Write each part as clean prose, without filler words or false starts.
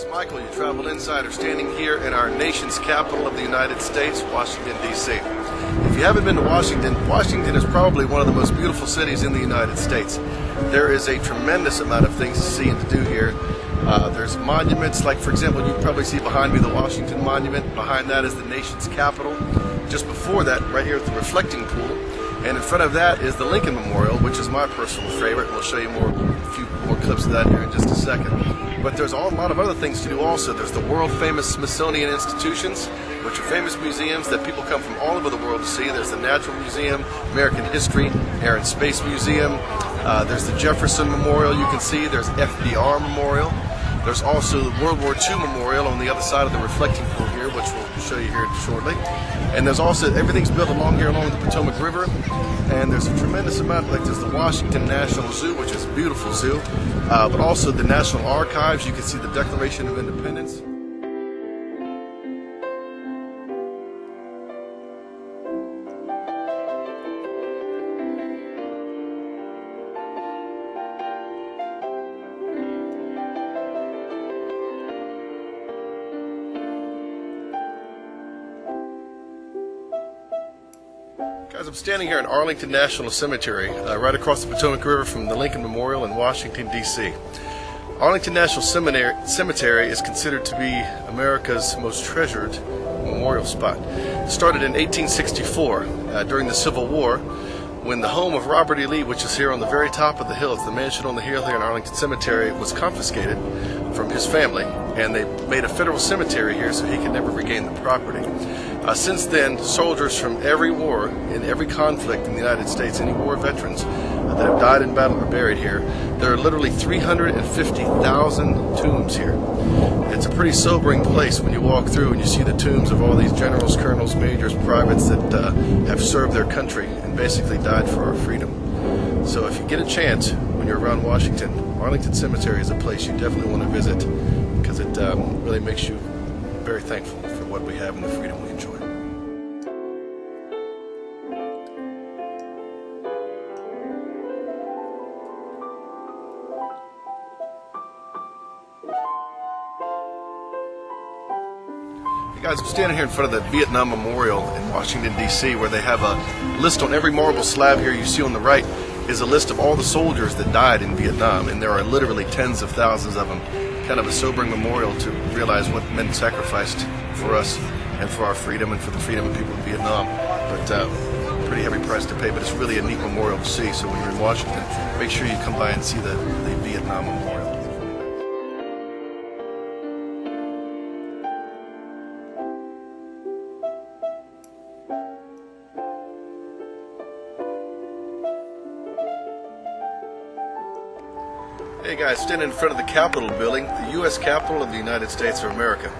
is Michael, your travel insider, standing here in our nation's capital of the United States, Washington, D.C. If you haven't been to Washington, Washington is probably one of the most beautiful cities in the United States. There is a tremendous amount of things to see and to do here. There's monuments, like for example, you probably see behind me the Washington Monument. Behind that is the nation's capital. Just before that, right here at the reflecting pool. And in front of that is the Lincoln Memorial, which is my personal favorite. We'll show you a few more clips of that here in just a second. But there's a lot of other things to do also. There's the world famous Smithsonian Institutions, which are famous museums that people come from all over the world to see. There's the Natural Museum, American History, Air and Space Museum. There's the Jefferson Memorial you can see. There's FDR Memorial. There's also the World War II Memorial on the other side of the reflecting pool here, which we'll show you here shortly. And there's also, everything's built along the Potomac River. And there's a tremendous amount, like there's the Washington National Zoo, which is a beautiful zoo. But also the National Archives. You can see the Declaration of Independence. Guys, I'm standing here in Arlington National Cemetery, right across the Potomac River from the Lincoln Memorial in Washington, D.C. Arlington National Cemetery is considered to be America's most treasured memorial spot. It started in 1864 during the Civil War, when the home of Robert E. Lee, which is here on the very top of the hill, it's the mansion on the hill here in Arlington Cemetery, was confiscated from his family, and they made a federal cemetery here so he could never regain the property. Since then, soldiers from every war and every conflict in the United States, any war veterans that have died in battle are buried here. There are literally 350,000 tombs here. It's a pretty sobering place when you walk through and you see the tombs of all these generals, colonels, majors, privates that have served their country and basically died for our freedom. So if you get a chance when you're around Washington, Arlington Cemetery is a place you definitely want to visit, because it really makes you very thankful for what we have and the freedom we enjoy. Hey guys, I'm standing here in front of the Vietnam Memorial in Washington, D.C., where they have a list on every marble slab here you see on the right is a list of all the soldiers that died in Vietnam, and there are literally tens of thousands of them. Kind of a sobering memorial to realize what men sacrificed for us and for our freedom and for the freedom of people in Vietnam. But pretty heavy price to pay, but it's really a neat memorial to see. So when you're in Washington, make sure you come by and see the Vietnam Memorial. Hey guys, standing in front of the Capitol building, the U.S. Capitol of the United States of America.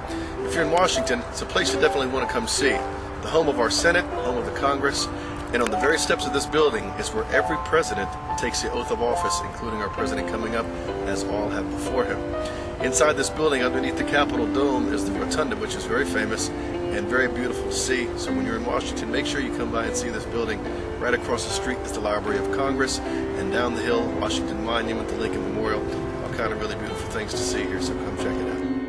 If you're in Washington, it's a place you definitely want to come see. The home of our Senate, home of the Congress, and on the very steps of this building is where every president takes the oath of office, including our president coming up, as all have before him. Inside this building, underneath the Capitol Dome, is the Rotunda, which is very famous and very beautiful to see. So when you're in Washington, make sure you come by and see this building. Right across the street is the Library of Congress, and down the hill, Washington Monument, the Lincoln Memorial, all kind of really beautiful things to see here, so come check it out.